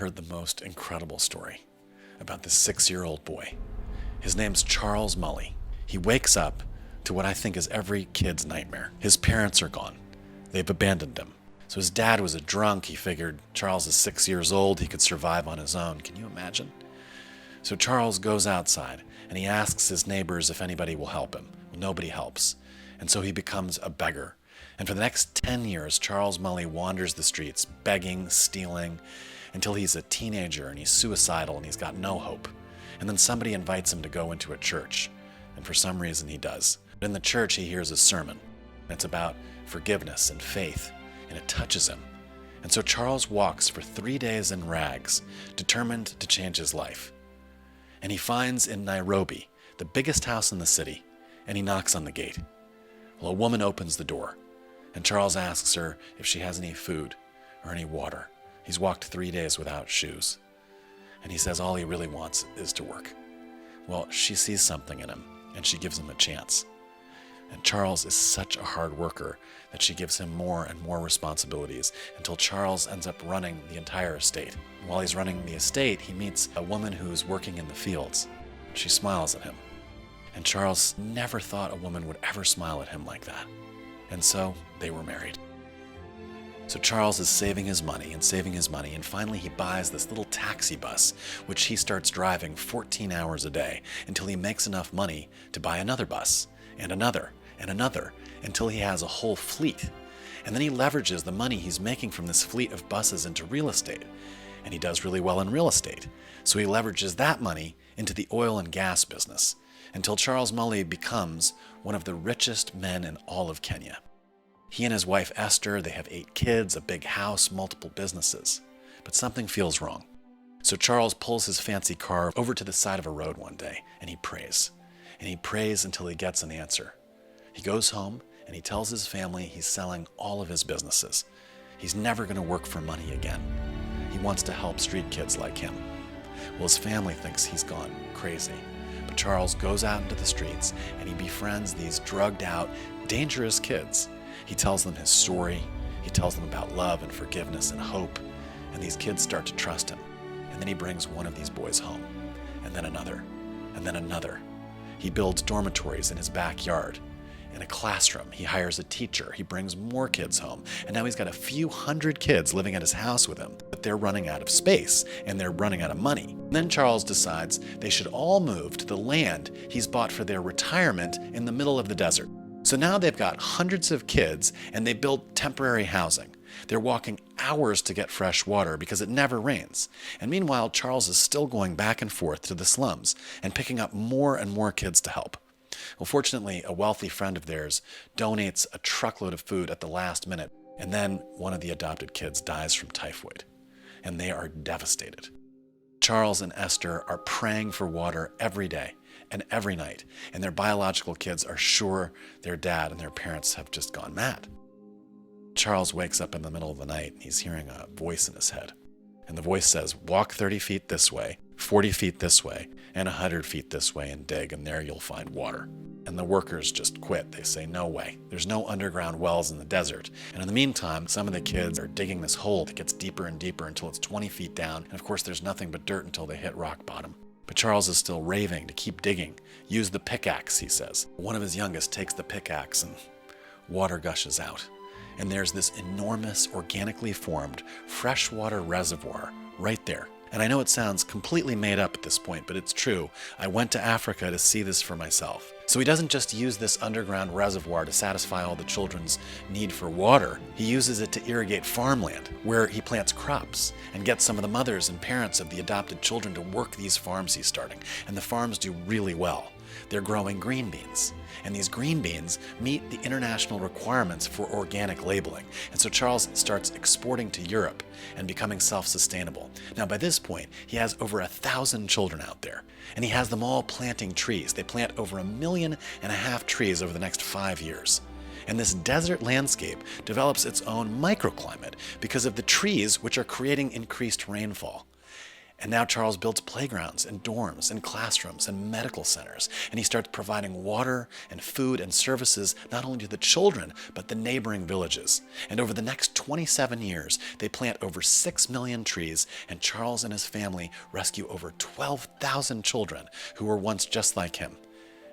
heard the most incredible story about this 6-year-old boy. His name's Charles Mully. He wakes up to what I think is every kid's nightmare. His parents are gone. They've abandoned him. So his dad was a drunk. He figured Charles is 6 years old. He could survive on his own. Can you imagine? So Charles goes outside and he asks his neighbors if anybody will help him. Well, nobody helps. And so he becomes a beggar. And for the next 10 years, Charles Mully wanders the streets, begging, stealing, until he's a teenager and he's suicidal and he's got no hope. And then somebody invites him to go into a church. And for some reason he does. In the church he hears a sermon. And it's about forgiveness and faith. And it touches him. And so Charles walks for 3 days in rags, determined to change his life. And he finds in Nairobi the biggest house in the city, and he knocks on the gate. Well, a woman opens the door, and Charles asks her if she has any food or any water. He's walked 3 days without shoes, and he says all he really wants is to work. Well, she sees something in him, and she gives him a chance. And Charles is such a hard worker that she gives him more and more responsibilities until Charles ends up running the entire estate. While he's running the estate, he meets a woman who's working in the fields. She smiles at him. And Charles never thought a woman would ever smile at him like that. And so they were married. So Charles is saving his money, and finally he buys this little taxi bus, which he starts driving 14 hours a day until he makes enough money to buy another bus, and another, until he has a whole fleet. And then he leverages the money he's making from this fleet of buses into real estate. And he does really well in real estate. So he leverages that money into the oil and gas business, until Charles Mully becomes one of the richest men in all of Kenya. He and his wife Esther, they have 8 kids, a big house, multiple businesses. But something feels wrong. So Charles pulls his fancy car over to the side of a road one day, and he prays. And he prays until he gets an answer. He goes home and he tells his family he's selling all of his businesses. He's never going to work for money again. He wants to help street kids like him. Well, his family thinks he's gone crazy. But Charles goes out into the streets and he befriends these drugged out, dangerous kids. He tells them his story. He tells them about love and forgiveness and hope. And these kids start to trust him. And then he brings one of these boys home. And then another. And then another. He builds dormitories in his backyard. In a classroom, he hires a teacher. He brings more kids home. And now he's got a few hundred kids living at his house with him. But they're running out of space, and they're running out of money. And then Charles decides they should all move to the land he's bought for their retirement in the middle of the desert. So now they've got hundreds of kids, and they build temporary housing. They're walking hours to get fresh water because it never rains. And meanwhile, Charles is still going back and forth to the slums and picking up more and more kids to help. Well, fortunately, a wealthy friend of theirs donates a truckload of food at the last minute, and then one of the adopted kids dies from typhoid, and they are devastated. Charles and Esther are praying for water every day and every night, and their biological kids are sure their dad and their parents have just gone mad. Charles wakes up in the middle of the night, and he's hearing a voice in his head. And the voice says, walk 30 feet this way, 40 feet this way, and 100 feet this way and dig, and there you'll find water. And the workers just quit. They say, no way. There's no underground wells in the desert. And in the meantime, some of the kids are digging this hole that gets deeper and deeper until it's 20 feet down. And of course, there's nothing but dirt until they hit rock bottom. But Charles is still raving to keep digging. Use the pickaxe, he says. One of his youngest takes the pickaxe and water gushes out. And there's this enormous, organically formed freshwater reservoir right there. And I know it sounds completely made up at this point, but it's true. I went to Africa to see this for myself. So he doesn't just use this underground reservoir to satisfy all the children's need for water. He uses it to irrigate farmland, where he plants crops and gets some of the mothers and parents of the adopted children to work these farms he's starting. And the farms do really well. They're growing green beans. And these green beans meet the international requirements for organic labeling. And so Charles starts exporting to Europe and becoming self-sustainable. Now, by this point, he has over 1,000 children out there. And he has them all planting trees. They plant over 1.5 million trees over the next 5 years. And this desert landscape develops its own microclimate because of the trees which are creating increased rainfall. And now Charles builds playgrounds and dorms and classrooms and medical centers, and he starts providing water and food and services not only to the children, but the neighboring villages. And over the next 27 years, they plant over 6 million trees, and Charles and his family rescue over 12,000 children who were once just like him,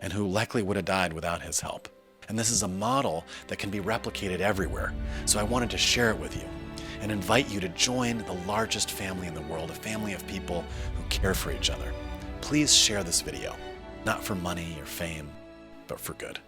and who likely would have died without his help. And this is a model that can be replicated everywhere, so I wanted to share it with you and invite you to join the largest family in the world, a family of people who care for each other. Please share this video, not for money or fame, but for good.